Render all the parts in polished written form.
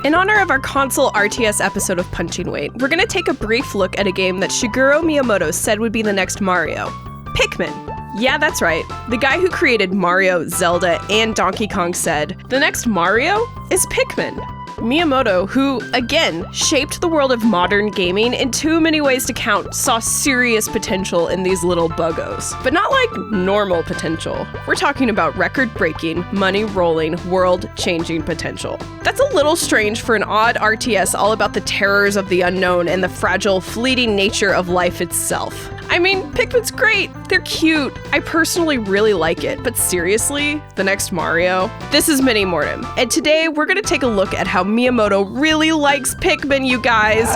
In honor of our console RTS episode of Punching Weight, we're gonna take a brief look at a game that Shigeru Miyamoto said would be the next Mario. Pikmin. Yeah, that's right. The guy who created Mario, Zelda, and Donkey Kong said, the next Mario is Pikmin. Miyamoto, who, again, shaped the world of modern gaming in too many ways to count, saw serious potential in these little buggos. But not like normal potential. We're talking about record-breaking, money-rolling, world-changing potential. That's a little strange for an odd RTS all about the terrors of the unknown and the fragile, fleeting nature of life itself. I mean, Pikmin's great. They're cute. I personally really like it. But seriously, the next Mario? This is Mini Mortem, and today we're gonna take a look at how Miyamoto really likes Pikmin, you guys.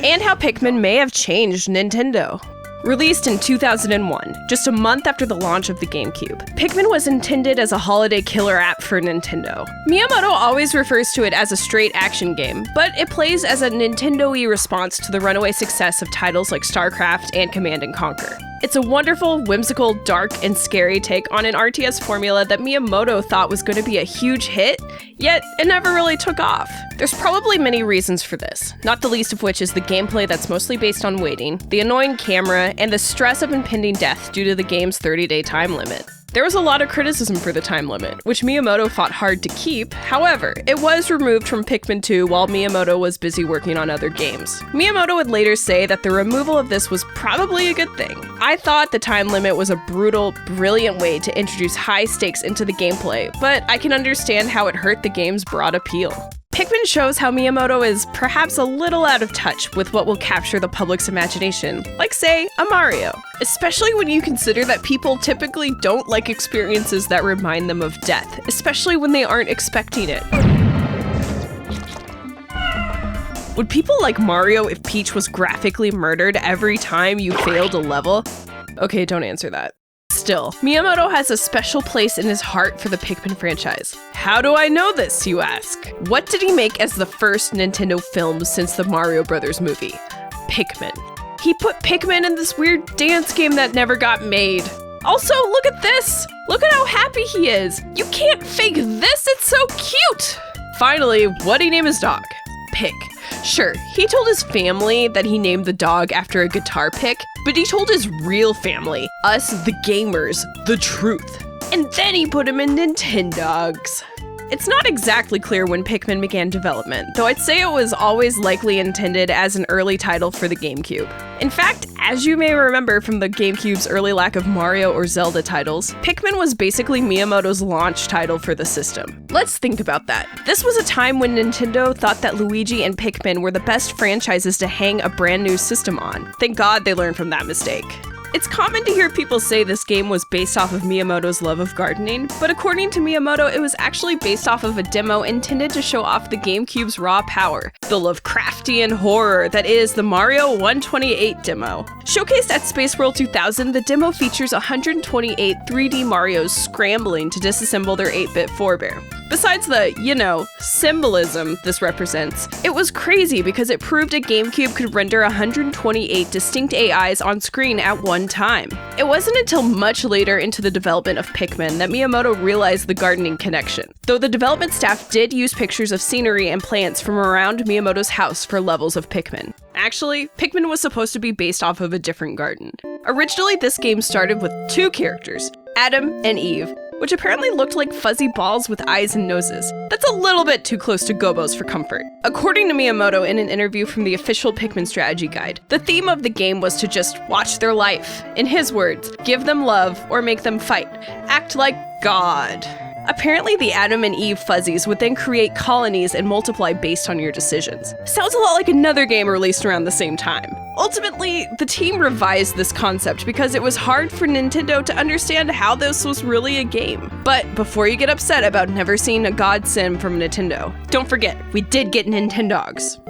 And how Pikmin may have changed Nintendo. Released in 2001, just a month after the launch of the GameCube, Pikmin was intended as a holiday killer app for Nintendo. Miyamoto always refers to it as a straight action game, but it plays as a Nintendo-y response to the runaway success of titles like StarCraft and Command & Conquer. It's a wonderful, whimsical, dark, and scary take on an RTS formula that Miyamoto thought was going to be a huge hit, yet it never really took off. There's probably many reasons for this, not the least of which is the gameplay that's mostly based on waiting, the annoying camera, and the stress of impending death due to the game's 30-day time limit. There was a lot of criticism for the time limit, which Miyamoto fought hard to keep. However, it was removed from Pikmin 2 while Miyamoto was busy working on other games. Miyamoto would later say that the removal of this was probably a good thing. I thought the time limit was a brutal, brilliant way to introduce high stakes into the gameplay, but I can understand how it hurt the game's broad appeal. Pikmin shows how Miyamoto is perhaps a little out of touch with what will capture the public's imagination, like say, a Mario. Especially when you consider that people typically don't like experiences that remind them of death, especially when they aren't expecting it. Would people like Mario if Peach was graphically murdered every time you failed a level? Okay, don't answer that. Still, Miyamoto has a special place in his heart for the Pikmin franchise. How do I know this, you ask? What did he make as the first Nintendo film since the Mario Brothers movie? Pikmin. He put Pikmin in this weird dance game that never got made. Also, look at this! Look at how happy he is! You can't fake this, it's so cute! Finally, what'd he name his dog? Pick. Sure, he told his family that he named the dog after a guitar pick, but he told his real family, us the gamers, the truth. And then he put him in Nintendogs. It's not exactly clear when Pikmin began development, though I'd say it was always likely intended as an early title for the GameCube. In fact, as you may remember from the GameCube's early lack of Mario or Zelda titles, Pikmin was basically Miyamoto's launch title for the system. Let's think about that. This was a time when Nintendo thought that Luigi and Pikmin were the best franchises to hang a brand new system on. Thank God they learned from that mistake. It's common to hear people say this game was based off of Miyamoto's love of gardening, but according to Miyamoto, it was actually based off of a demo intended to show off the GameCube's raw power, the Lovecraftian horror that is the Mario 128 demo. Showcased at Space World 2000, the demo features 128 3D Marios scrambling to disassemble their 8-bit forebear. Besides the, symbolism this represents, it was crazy because it proved a GameCube could render 128 distinct AIs on screen at one time. It wasn't until much later into the development of Pikmin that Miyamoto realized the gardening connection, though the development staff did use pictures of scenery and plants from around Miyamoto's house for levels of Pikmin. Actually, Pikmin was supposed to be based off of a different garden. Originally, this game started with two characters, Adam and Eve, which apparently looked like fuzzy balls with eyes and noses. That's a little bit too close to gobos for comfort. According to Miyamoto in an interview from the official Pikmin strategy guide, the theme of the game was to just watch their life. In his words, give them love or make them fight. Act like God. Apparently, the Adam and Eve fuzzies would then create colonies and multiply based on your decisions. Sounds a lot like another game released around the same time. Ultimately, the team revised this concept because it was hard for Nintendo to understand how this was really a game. But before you get upset about never seeing a God sim from Nintendo, don't forget, we did get Nintendogs.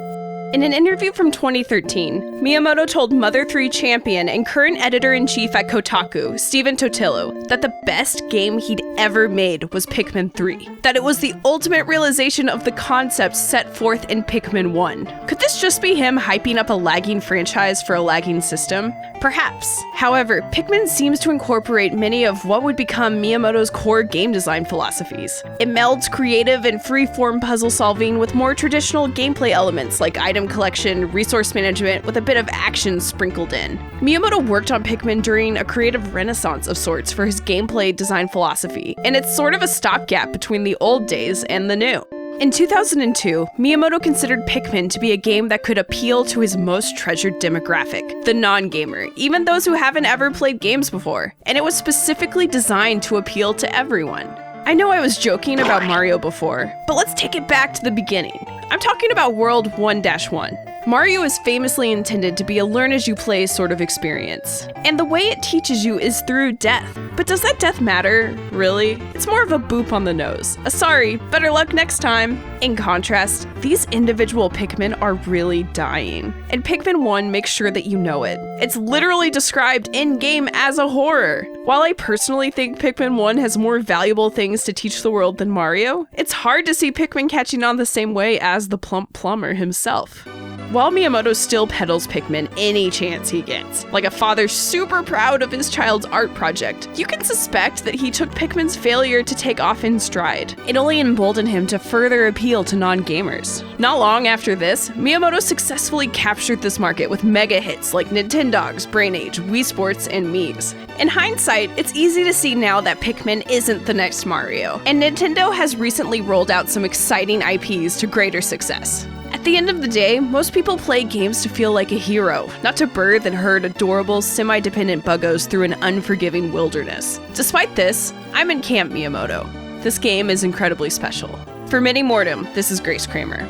In an interview from 2013, Miyamoto told Mother3 champion and current editor-in-chief at Kotaku, Stephen Totilo, that the best game he'd ever made was Pikmin 3. That it was the ultimate realization of the concepts set forth in Pikmin 1. Could this just be him hyping up a lagging franchise for a lagging system? Perhaps. However, Pikmin seems to incorporate many of what would become Miyamoto's core game design philosophies. It melds creative and free-form puzzle solving with more traditional gameplay elements like item collection, resource management, with a bit of action sprinkled in. Miyamoto worked on Pikmin during a creative renaissance of sorts for his gameplay design philosophy, and it's sort of a stopgap between the old days and the new. In 2002, Miyamoto considered Pikmin to be a game that could appeal to his most treasured demographic, the non-gamer, even those who haven't ever played games before, and it was specifically designed to appeal to everyone. I know I was joking about Mario before, but let's take it back to the beginning. I'm talking about World 1-1. Mario is famously intended to be a learn-as-you-play sort of experience, and the way it teaches you is through death. But does that death matter, really? It's more of a boop on the nose. A sorry, better luck next time. In contrast, these individual Pikmin are really dying, and Pikmin 1 makes sure that you know it. It's literally described in-game as a horror. While I personally think Pikmin 1 has more valuable things to teach the world than Mario, it's hard to see Pikmin catching on the same way as the plump plumber himself. While Miyamoto still peddles Pikmin any chance he gets, like a father super proud of his child's art project, you can suspect that he took Pikmin's failure to take off in stride. It only emboldened him to further appeal to non-gamers. Not long after this, Miyamoto successfully captured this market with mega hits like Nintendogs, Brain Age, Wii Sports, and Mii's. In hindsight, it's easy to see now that Pikmin isn't the next Mario, and Nintendo has recently rolled out some exciting IPs to greater success. At the end of the day, most people play games to feel like a hero, not to birth and herd adorable, semi-dependent buggos through an unforgiving wilderness. Despite this, I'm in Camp Miyamoto. This game is incredibly special. For Mini Mortem, this is Grace Kramer.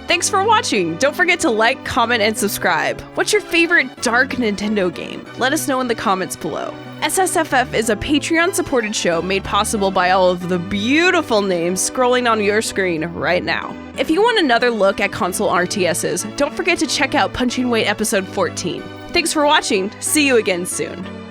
Thanks for watching! Don't forget to like, comment, and subscribe. What's your favorite dark Nintendo game? Let us know in the comments below. SSFF is a Patreon-supported show made possible by all of the beautiful names scrolling on your screen right now. If you want another look at console RTSs, don't forget to check out Punching Weight episode 14. Thanks for watching, see you again soon.